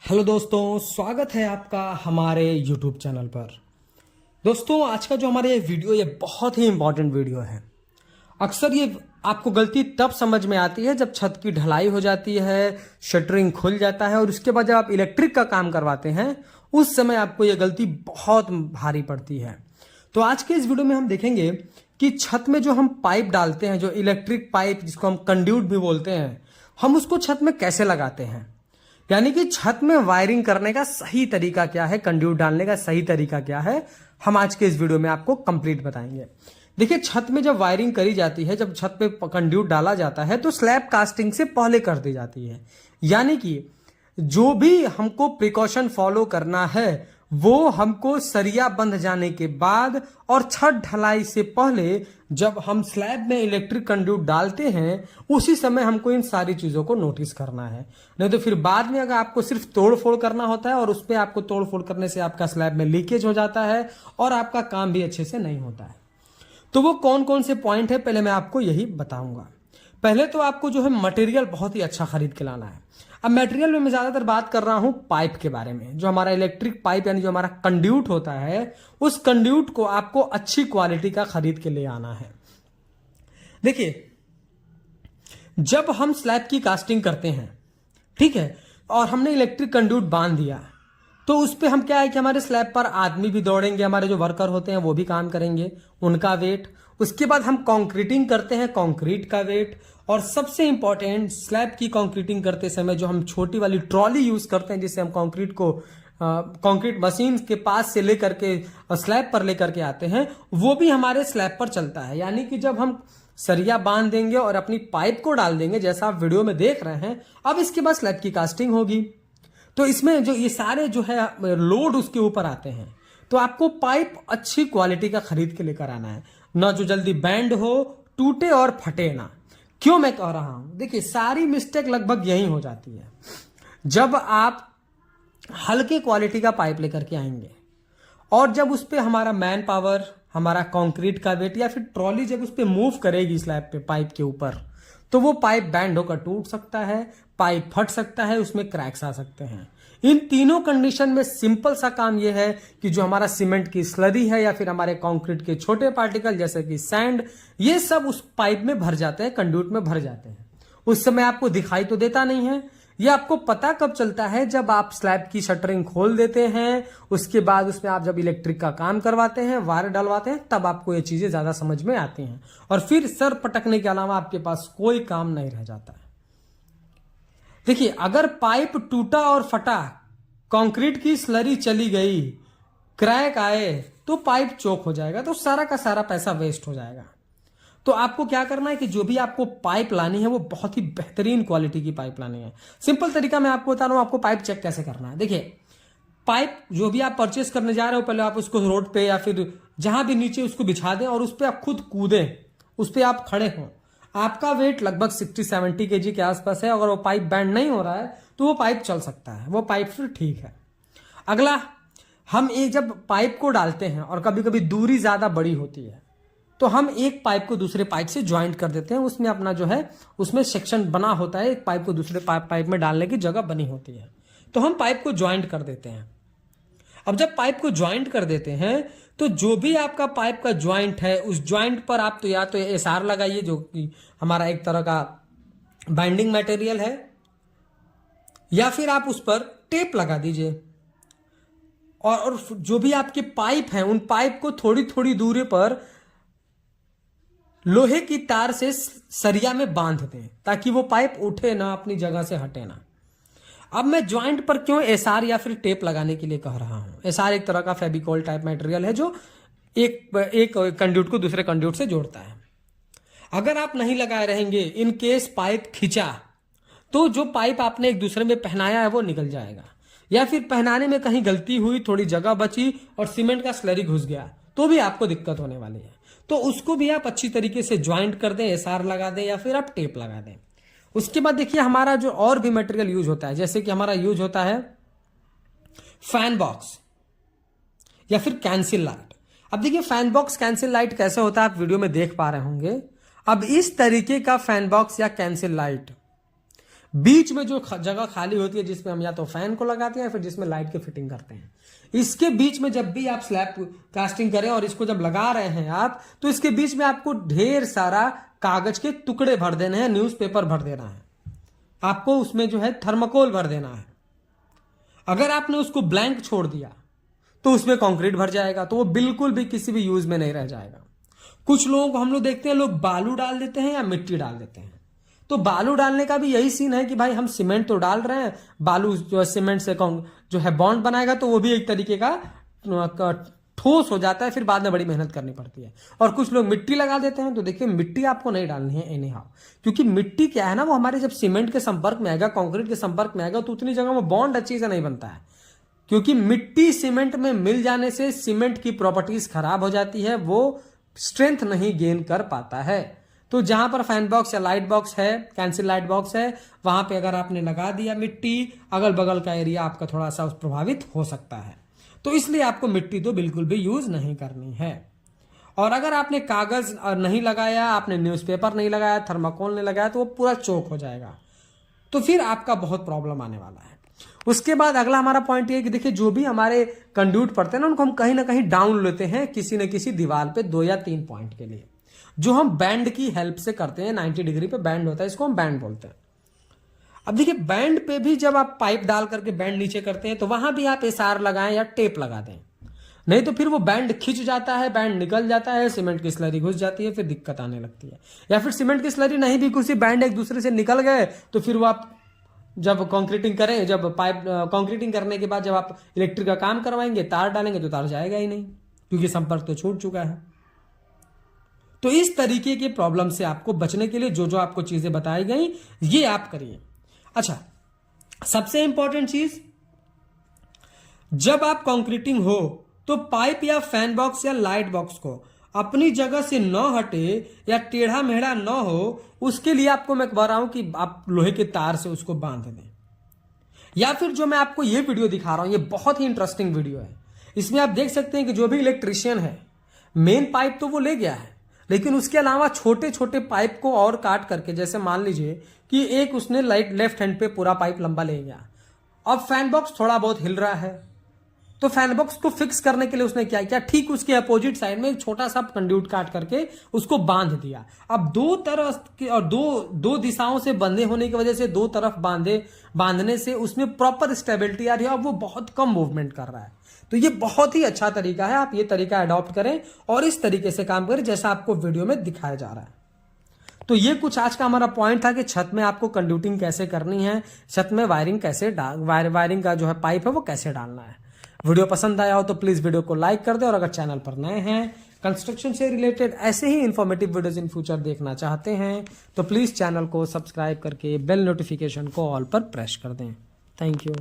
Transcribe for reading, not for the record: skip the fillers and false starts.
Hello दोस्तों, स्वागत है आपका हमारे YouTube चैनल पर। दोस्तों, आज का जो हमारा ये वीडियो ये बहुत ही इंपॉर्टेंट वीडियो है। अक्सर ये आपको गलती तब समझ में आती है जब छत की ढलाई हो जाती है, शटरिंग खुल जाता है और उसके बाद जब आप इलेक्ट्रिक का काम करवाते हैं उस समय आपको ये गलती बहुत भारी पड़ती है। तो आज के इस वीडियो में हम देखेंगे कि छत में जो हम पाइप डालते हैं, जो इलेक्ट्रिक पाइप जिसको हम कंड्यूट भी बोलते हैं, हम उसको छत में कैसे लगाते हैं, यानी कि छत में वायरिंग करने का सही तरीका क्या है, कंड्यूट डालने का सही तरीका क्या है, हम आज के इस वीडियो में आपको कंप्लीट बताएंगे। देखिए, छत में जब वायरिंग करी जाती है, जब छत पे कंड्यूट डाला जाता है तो स्लैब कास्टिंग से पहले कर दी जाती है। यानी कि जो भी हमको प्रिकॉशन फॉलो करना है वो हमको सरिया बंध जाने के बाद और छत ढलाई से पहले जब हम स्लैब में इलेक्ट्रिक कंड्यूट डालते हैं उसी समय हमको इन सारी चीजों को नोटिस करना है। नहीं तो फिर बाद में अगर आपको सिर्फ तोड़ फोड़ करना होता है और उस पर आपको तोड़ फोड़ करने से आपका स्लैब में लीकेज हो जाता है और आपका काम भी अच्छे से नहीं होता है। तो वो कौन कौन से पॉइंट है पहले मैं आपको यही बताऊंगा। पहले तो आपको जो है मटेरियल बहुत ही अच्छा खरीद के लाना है। अब मटेरियल में मैं ज्यादातर बात कर रहा हूं पाइप के बारे में। जो हमारा इलेक्ट्रिक पाइप यानी जो हमारा कंड्यूट होता है उस कंड्यूट को आपको अच्छी क्वालिटी का खरीद के ले आना है। देखिए, जब हम स्लैब की कास्टिंग करते हैं, ठीक है, और हमने इलेक्ट्रिक कंड्यूट बांध दिया तो उस पे हम क्या है कि हमारे स्लैब पर आदमी भी दौड़ेंगे, हमारे जो वर्कर होते हैं वो भी काम करेंगे, उनका वेट। उसके बाद हम कंक्रीटिंग करते हैं, कंक्रीट का वेट। और सबसे इंपॉर्टेंट, स्लैब की कंक्रीटिंग करते समय जो हम छोटी वाली ट्रॉली यूज करते हैं जिससे हम कंक्रीट को कंक्रीट मशीन के पास से लेकर के स्लैब पर लेकर के आते हैं, वो भी हमारे स्लैब पर चलता है। यानी कि जब हम सरिया बांध देंगे और अपनी पाइप को डाल देंगे जैसा आप वीडियो में देख रहे हैं, अब इसके बाद स्लैब की कास्टिंग होगी। तो इसमें जो ये सारे जो है लोड उसके ऊपर आते हैं। तो आपको पाइप अच्छी क्वालिटी का खरीद के लेकर आना है, ना जो जल्दी बैंड हो, टूटे और फटे ना। क्यों मैं कह रहा हूं, देखिए सारी मिस्टेक लगभग यही हो जाती है। जब आप हल्के क्वालिटी का पाइप लेकर के आएंगे और जब उस पर हमारा मैन पावर, हमारा कंक्रीट का वेट या फिर ट्रॉली जब उस पर मूव करेगी स्लैब पे पाइप के ऊपर, तो वो पाइप बैंड होकर टूट सकता है, पाइप फट सकता है, उसमें क्रैक्स आ सकते हैं। इन तीनों कंडीशन में सिंपल सा काम यह है कि जो हमारा सीमेंट की स्लरी है या फिर हमारे कंक्रीट के छोटे पार्टिकल जैसे कि सैंड, ये सब उस पाइप में भर जाते हैं, कंड्यूट में भर जाते हैं। उस समय आपको दिखाई तो देता नहीं है। ये आपको पता कब चलता है, जब आप स्लैब की शटरिंग खोल देते हैं, उसके बाद उसमें आप जब इलेक्ट्रिक का काम करवाते हैं, वायर डलवाते हैं, तब आपको ये चीजें ज्यादा समझ में आती हैं और फिर सर पटकने के अलावा आपके पास कोई काम नहीं रह जाता है। देखिए, अगर पाइप टूटा और फटा, कंक्रीट की स्लरी चली गई, क्रैक आए, तो पाइप चोक हो जाएगा, तो सारा का सारा पैसा वेस्ट हो जाएगा। तो आपको क्या करना है कि जो भी आपको पाइप लानी है वो बहुत ही बेहतरीन क्वालिटी की पाइप लानी है। सिंपल तरीका मैं आपको बता रहा हूं, आपको पाइप चेक कैसे करना है। देखिए, पाइप जो भी आप परचेस करने जा रहे हो, पहले आप उसको रोड पे या फिर जहां भी नीचे उसको बिछा दें और उस पर आप खुद कूदें, उस पर आप खड़े हों। आपका वेट लगभग 60-70 kg के आसपास है। अगर वो पाइप बैंड नहीं हो रहा है तो वो पाइप चल सकता है, वो पाइप फिर ठीक है। अगला, हम एक जब पाइप को डालते हैं और कभी कभी दूरी ज्यादा बड़ी होती है तो हम एक पाइप को दूसरे पाइप से ज्वाइंट कर देते हैं। उसमें अपना जो है उसमें सेक्शन बना होता है, एक पाइप को दूसरे पाइप में डालने की जगह बनी होती है, तो हम पाइप को ज्वाइंट कर देते हैं। अब जब पाइप को ज्वाइंट कर देते हैं तो जो भी आपका पाइप का ज्वाइंट है उस ज्वाइंट पर आप तो या तो एसआर लगाइए, जो कि हमारा एक तरह का बाइंडिंग मटेरियल है, या फिर आप उस पर टेप लगा दीजिए। और जो भी आपके पाइप हैं उन पाइप को थोड़ी थोड़ी दूरी पर लोहे की तार से सरिया में बांध दें ताकि वो पाइप उठे ना, अपनी जगह से हटे ना। अब मैं ज्वाइंट पर क्यों एसआर या फिर टेप लगाने के लिए कह रहा हूं। एसआर एक तरह का फेविकोल टाइप मटेरियल है जो एक कंड्यूट को दूसरे कंड्यूट से जोड़ता है। अगर आप नहीं लगाए रहेंगे, इन केस पाइप खिंचा, तो जो पाइप आपने एक दूसरे में पहनाया है वो निकल जाएगा, या फिर पहनाने में कहीं गलती हुई, थोड़ी जगह बची और सीमेंट का स्लरी घुस गया, तो भी आपको दिक्कत होने वाली है। तो उसको भी आप अच्छी तरीके से ज्वाइंट कर दें, एसआर लगा दें या फिर आप टेप लगा दें। उसके बाद देखिए, हमारा जो और भी मटेरियल यूज होता है, जैसे कि हमारा यूज होता है फैन बॉक्स या फिर कैंसिल लाइट। अब देखिए, फैन बॉक्स कैंसिल लाइट कैसे होता है आप वीडियो में देख पा रहे होंगे। अब इस तरीके का फैन बॉक्स या कैंसिल लाइट बीच में जो जगह खाली होती है जिसमें हम या तो फैन को लगाते हैं या फिर जिसमें लाइट की फिटिंग करते हैं, इसके बीच में जब भी आप स्लैब कास्टिंग करें और इसको जब लगा रहे हैं आप, तो इसके बीच में आपको ढेर सारा कागज के टुकड़े भर देने हैं, न्यूज़पेपर भर देना है, आपको उसमें जो है थर्माकोल भर देना है। अगर आपने उसको ब्लैंक छोड़ दिया तो उसमें कंक्रीट भर जाएगा, तो वो बिल्कुल भी किसी भी यूज में नहीं रह जाएगा। कुछ लोगों को हम लोग देखते हैं, लोग बालू डाल देते हैं या मिट्टी डाल देते हैं। तो बालू डालने का भी यही सीन है कि भाई हम सीमेंट तो डाल रहे हैं, बालू जो है सीमेंट से जो है बॉन्ड बनाएगा, तो वो भी एक तरीके का ठोस हो जाता है, फिर बाद में बड़ी मेहनत करनी पड़ती है। और कुछ लोग मिट्टी लगा देते हैं, तो देखिए मिट्टी आपको नहीं डालनी है एनी हाउ, क्योंकि मिट्टी क्या है ना, वो हमारे जब सीमेंट के संपर्क में आएगा, कंक्रीट के संपर्क में आएगा, तो उतनी जगह में बॉन्ड अच्छी से नहीं बनता है, क्योंकि मिट्टी सीमेंट में मिल जाने से सीमेंट की प्रॉपर्टीज खराब हो जाती है, वो स्ट्रेंथ नहीं गेन कर पाता है। तो जहां पर फैन बॉक्स या लाइट बॉक्स है, कैंसिल लाइट बॉक्स है, वहां पे अगर आपने लगा दिया मिट्टी, अगल बगल का एरिया आपका थोड़ा सा प्रभावित हो सकता है। तो इसलिए आपको मिट्टी तो बिल्कुल भी यूज नहीं करनी है। और अगर आपने कागज नहीं लगाया, आपने न्यूज़पेपर नहीं लगाया, थर्माकोल नहीं लगाया, तो वो पूरा चोक हो जाएगा, तो फिर आपका बहुत प्रॉब्लम आने वाला है। उसके बाद अगला हमारा पॉइंट ये है कि देखिए जो भी हमारे कंड्यूट पड़ते हैं ना, उनको हम कहीं ना कहीं डाउन लेते हैं किसी न किसी दीवार पे 2 या 3 पॉइंट के लिए, जो हम बैंड की हेल्प से करते हैं। 90 डिग्री पे बैंड होता है, इसको हम बैंड बोलते हैं। अब देखिए बैंड पे भी जब आप पाइप डाल करके बैंड नीचे करते हैं, तो वहां भी आप एसआर लगाएं या टेप लगा दें, नहीं तो फिर वो बैंड खिंच जाता है, बैंड निकल जाता है, सीमेंट की स्लरी घुस जाती है, फिर दिक्कत आने लगती है। या फिर सीमेंट की स्लरी नहीं भी घुसी, बैंड एक दूसरे से निकल गए, तो फिर वो आप जब कंक्रीटिंग करें, जब पाइप कंक्रीटिंग करने के बाद जब आप इलेक्ट्रिक का काम करवाएंगे, तार डालेंगे, तो तार जाएगा ही नहीं, क्योंकि संपर्क तो छूट चुका है। तो इस तरीके के प्रॉब्लम से आपको बचने के लिए जो जो आपको चीजें बताई गई, ये आप करिए। अच्छा, सबसे इंपॉर्टेंट चीज, जब आप कंक्रीटिंग हो तो पाइप या फैन बॉक्स या लाइट बॉक्स को अपनी जगह से न हटे या टेढ़ा मेढ़ा न हो, उसके लिए आपको मैं बता रहा हूं कि आप लोहे के तार से उसको बांध दें। या फिर जो मैं आपको ये वीडियो दिखा रहा हूं, ये बहुत ही इंटरेस्टिंग वीडियो है। इसमें आप देख सकते हैं कि जो भी इलेक्ट्रीशियन है, मेन पाइप तो वो ले गया है, लेकिन उसके अलावा छोटे छोटे पाइप को और काट करके, जैसे मान लीजिए कि एक उसने लेफ्ट हैंड पे पूरा पाइप लंबा ले गया, अब फैन बॉक्स थोड़ा बहुत हिल रहा है, तो फैन बॉक्स को फिक्स करने के लिए उसने क्या किया, ठीक उसके अपोजिट साइड में एक छोटा सा कंड्यूट काट करके उसको बांध दिया। अब दो तरफ और दो दिशाओं से बंधे होने की वजह से दो तरफ बांधने से उसमें प्रॉपर स्टेबिलिटी आ रही है, अब वो बहुत कम मूवमेंट कर रहा है। तो ये बहुत ही अच्छा तरीका है, आप ये तरीका अडॉप्ट करें और इस तरीके से काम करें जैसा आपको वीडियो में दिखाया जा रहा है। तो ये कुछ आज का हमारा पॉइंट था कि छत में आपको कंड्यूटिंग कैसे करनी है, छत में वायरिंग कैसे वायरिंग का जो है पाइप है वो कैसे डालना है। वीडियो पसंद आया हो तो प्लीज वीडियो को लाइक कर दे, और अगर चैनल पर नए हैं, कंस्ट्रक्शन से रिलेटेड ऐसे ही इंफॉर्मेटिव वीडियोस इन फ्यूचर देखना चाहते हैं, तो प्लीज चैनल को सब्सक्राइब करके बेल नोटिफिकेशन को ऑल पर प्रेस कर दें। Thank you.